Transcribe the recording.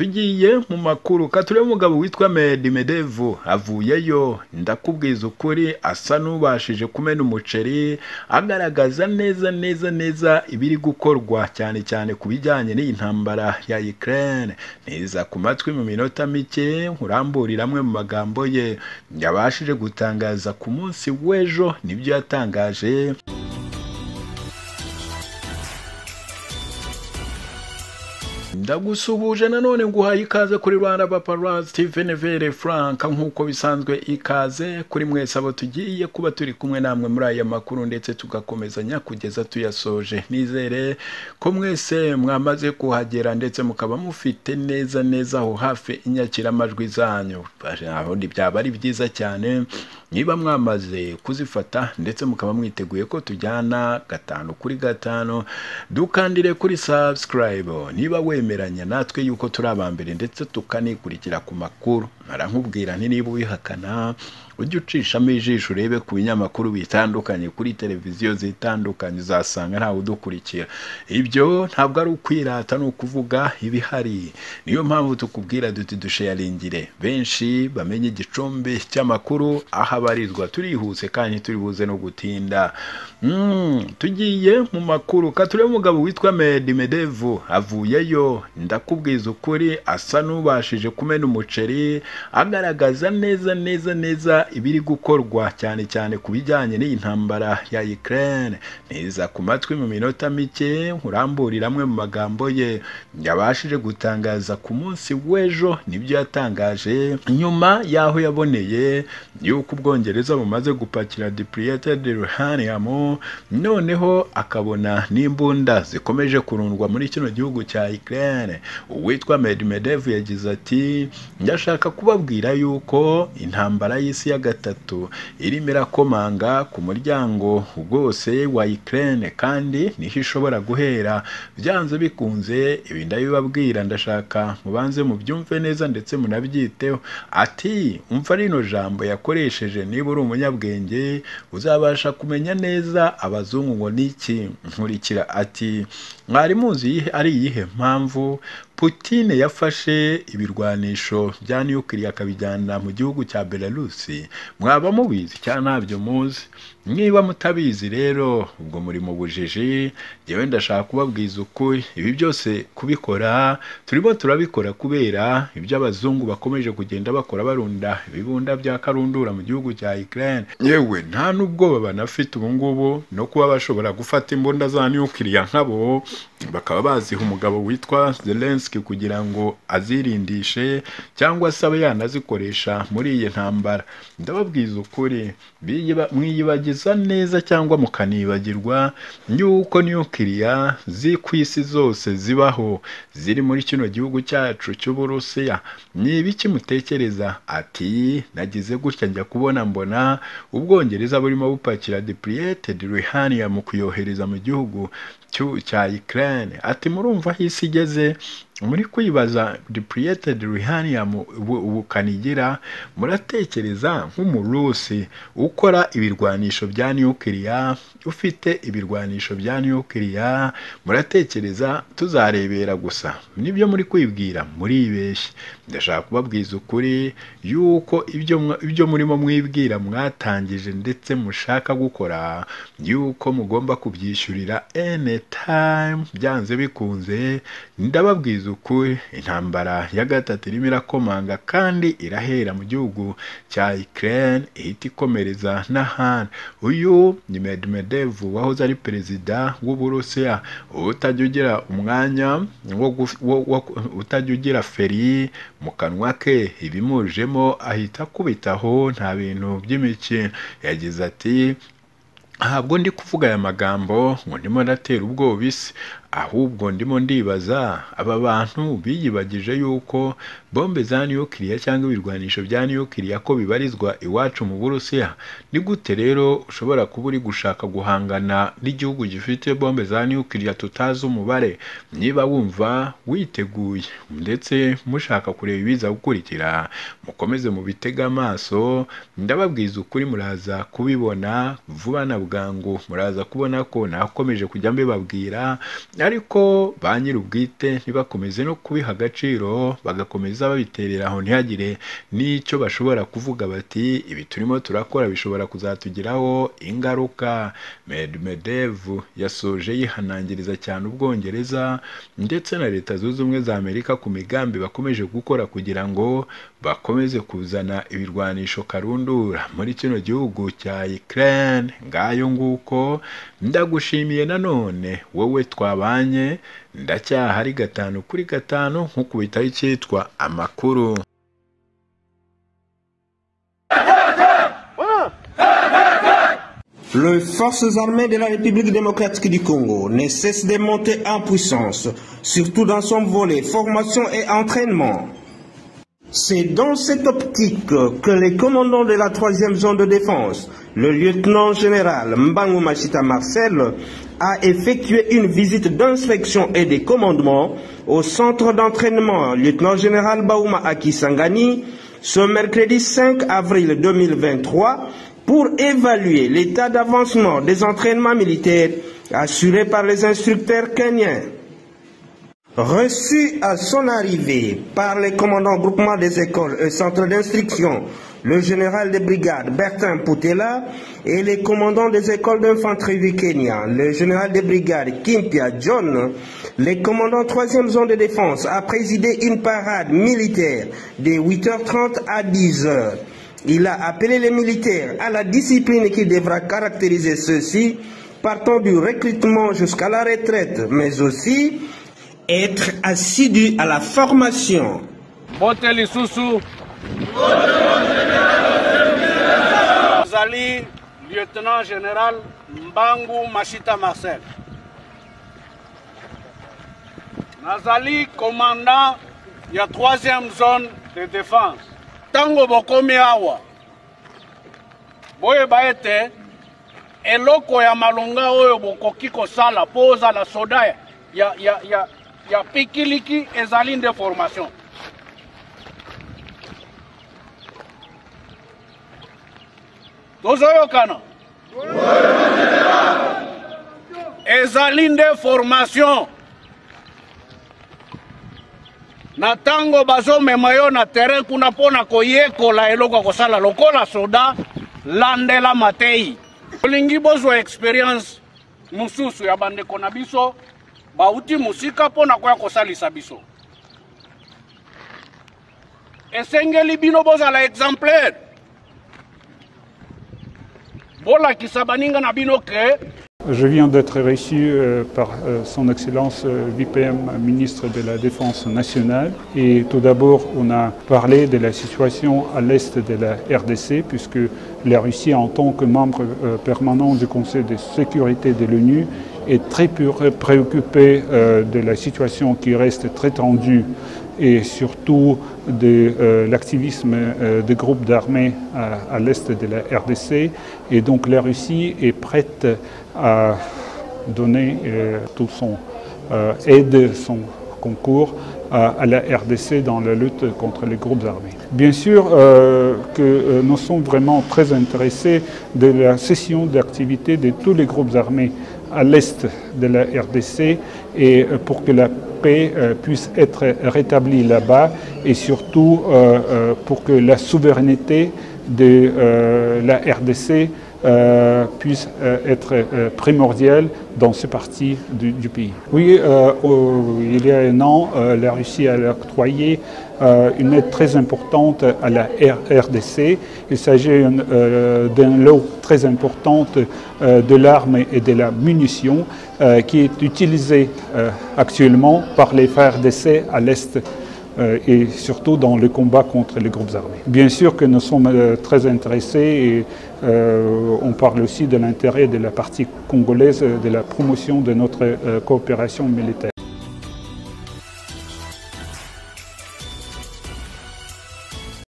tugiye mu makuru katureba umugabo witwa Medvedev avuyeyo ndakubwiza ukuri asa n'ubashije kumena umuceri agaragaza neza ibiri gukorwa cyane cyane ku bijyanye n'iyi ntambara ya Ukraine. Neza ku matwi mu minota mike nkuramburira amwe mu magambo ye yabashije gutangaza ku munsi w'ejo nibyo yatangaje. Ndagusuhuje nanone nguhaye ikaze kuri Rwanda Paparazzi TV Nevere Frank nkuko bisanzwe ikaze kuri mwese abo tugiye kuba turi kumwe namwe muri aya makuru ndetse tugakomezanya kugeza tuyasoje. Nizere ko mwese mwamaze kuhagera ndetse mukaba mufite neza aho hafi inyakiramajwi zanyu. Aho byaba ari byiza cyane niba mwamaze kuzifata ndetse mukaba mwiteguye ko tujyana 5 kuri 5 dukandire kuri subscribe niba wemeranya natwe yuko turi abambere ndetse tukanikurikira ku makuru. Nkubwira nti niba wihakana ujye ucishamo ijisho urebe ku binyamakuru bitandukanye kuri televiziyo zitandukanye uzasanga ntawe udukurikira. Ibyo ntabwo ari ukwirata ni ukuvuga ibihari. Niyo mpamvu tukubwira duti dusharingire benshi bamenye igicumbi cy'amakuru aho abarizwa. Turihuse kandi turibuze no gutinda. Tugiye mu makuru katureba umugabo witwa Medvedev avuyeyo ndakubwiza ukuri asa n'ubashije kumena umuceri agaragaza neza ibiri gukorwa cyane cyane ku bijyanye n'iyi ntambara ya Ukraine. Neza ku matwi mu minota mike nkuramburira amwe mu magambo ye yabashije gutangaza ku munsi w'ejo nibyo yatangaje nyuma yaho yaboneye yuko Ubwongereza bumaze gupakira depleted uranium noneho akabona n'imbunda zikomeje kurundwa muri kino gihugu cya Ukraine. Uwitwa Medvedev yagize ati ndashaka kubabwira yuko intambara y'isi ya gatatu irimo irakomanga ku muryango rwose wa Ukraine kandi niho ishobora guhera byanze bikunze. Ibi ndabibabwira ndashaka mubanze mubyumve neza ndetse munabyiteho. Ati umva rino jambo yakoresheje niba uri umunyabwenge uzabasha kumenya neza abazungu ngo niki nkurikira. Ati mwari muzi ari iyihe mpamvu Putin yafashe ibirwanisho bya nuclear akabijyana mu gihugu cya Belarus? Mwaba mubizi cyangwa ntabyo muzi? Niba mutabizi rero ubwo muri mu bujiji. Yewe ndashaka kubabwiza ukuri ibi byose kubikora turimo turabikora kubera ibyo abazungu bakomeje kugenda bakora barunda ibibunda bya karundura mu gihugu cya Ukraine. Yewe nta nubwo banafite ubu ngubu no kuba bashobora gufata imbunda za nuclear nkabo bakaba baziha umugabo witwa Zelensky kugira ngo azirindishe cyangwa se abe yanazikoresha muri iyi ntambara. Ndababwiza ukuri mwiyibagiza neza cyangwa mukanibagirwa yuko nuclear ku isi zose zibaho ziri muri kino gihugu cyacu cy'Uburusiya. Ni ibiki mutekereza? Ati nagize gutya njya kubona mbona Ubwongereza burimo bupakira depleted uranium kuyohereza mu gihugu cya Ukraine. Ati murumva hisi igeze muri kwibaza depleted uranium ubukanigira muratekereza nk'umurusi ukora ibirwanisho bya nuclear ufite ibirwanisho bya nuclear muratekereza tuzarebera gusa? Nibyo muri kwibwira muribeshye. Ndashaka kubabwiza ukuri yuko ibyo murimo mwibwira mwatangije ndetse mushaka gukora yuko mugomba kubyishyurira anytime byanze bikunze. Ndababwiza ukuri intambara ya gatatu irimo irakomanga kandi irahera mu gihugu cya Ukraine ihita ikomereza n'ahandi. Uyu ni Medvedev wahoze ari perezida w'Uburusiya utajya ugira umwanya utajya ugira feri mu kanwa ke ibimujemo ahita akubitaho nta bintu by'imikino. Yagize ati ntabwo ndi kuvuga aya magambo ngo ndimo ndatera ubwoba isi, ahubwo ndimo ndibaza aba bantu biyibagije yuko bombe za nuclear cyangwa ibirwanisho bya nuclear ko bibarizwa iwacu mu Burusiya. Ni gute rero ushobora kuba uri gushaka guhangana n'igihugu gifite bombe za nuclear tutazi umubare? Niba wumva witeguye ndetse mushaka kureba ibiza gukurikira mukomeze mu bitega amaso. Ndababwiza ukuri muraza kubibona vuba na bwangu. Muraza kubona ko nakomeje kujya mbibabwira ariko ba nyir'ubwite ntibakomeze no kubiha agaciro, bagakomeza babiterera aho ntihagire n'icyo bashobora kuvuga bati ibi turimo turakora bishobora kuzatugiraho ingaruka. Medvedev yasoje yihanangiriza cyane Ubwongereza ndetse na Leta Zunze Ubumwe za Amerika ku migambi bakomeje gukora kugira ngo bakomeze kuzana ibirwanisho karundura muri kino gihugu cya Ukraine. Ngayo nguko, ndagushimiye nanone wowe twabanye, ndacyahari 5 kuri 5 nk'ukubitaho icyitwa amakuru. Les forces armées de la République démocratique du Congo ne cessent de monter en puissance, surtout dans son volet formation et entraînement. C'est dans cette optique que les commandants de la 3e zone de défense, le lieutenant-général Mbangu Machita Marcel, a effectué une visite d'inspection et de commandement au centre d'entraînement lieutenant-général Baouma Akisangani ce mercredi 5 avril 2023 pour évaluer l'état d'avancement des entraînements militaires assurés par les instructeurs kenyans. Reçu à son arrivée par les commandants groupement des écoles et centres d'instruction, le général de brigade Bertin Putela et les commandants des écoles d'infanterie du Kenya, le général de brigade Kimpia John, les commandants 3e zone de défense, a présidé une parade militaire de 8h30 à 10h. Il a appelé les militaires à la discipline qui devra caractériser ceux-ci, partant du recrutement jusqu'à la retraite, mais aussi être assidus à la formation. Boteli Soussou, Zali, lieutenant-général Mbangu Machita Marcel. Nazali, commandant de la 3e zone de défense. Tango bokomi awa boye baete eloko ya malonga oyo bokoki kosala poza la soda ya pikiliki ezali nde formation. Tozoyokana ezali nde formation. Na tango bazomema yo na terrain kuna pona koyekola eloko kosala lokola soda landela matei. Olingi bozwa experience mususu ya bandeko na biso bauti musika pona koya kosalisa biso. Esengeli bino bozala exemplaire. Bola kisabaninga na bino ke. Je viens d'être reçu par son Excellence VPM, ministre de la Défense nationale. Et tout d'abord, on a parlé de la situation à l'est de la RDC, puisque la Russie, en tant que membre permanent du Conseil de sécurité de l'ONU, est très préoccupée de la situation qui reste très tendue et surtout de l'activisme des groupes d'armées à l'est de la RDC. Et donc la Russie est prête à donner tout son aide, son concours à la RDC dans la lutte contre les groupes armés. Bien sûr que nous sommes vraiment très intéressés de la cessation d'activité de tous les groupes armés à l'est de la RDC et pour que la paix puisse être rétablie là-bas et surtout pour que la souveraineté de la RDC puisse être primordiale dans ce parti du pays. Oui, il y a un an, la Russie a octroyé une aide très importante à la RDC. Il s'agit d'un lot très important de l'arme et de la munition qui est utilisé actuellement par les FARDC à l'est et surtout dans le combat contre les groupes armés. Bien sûr que nous sommes très intéressés et on parle aussi de l'intérêt de la partie congolaise de la promotion de notre coopération militaire.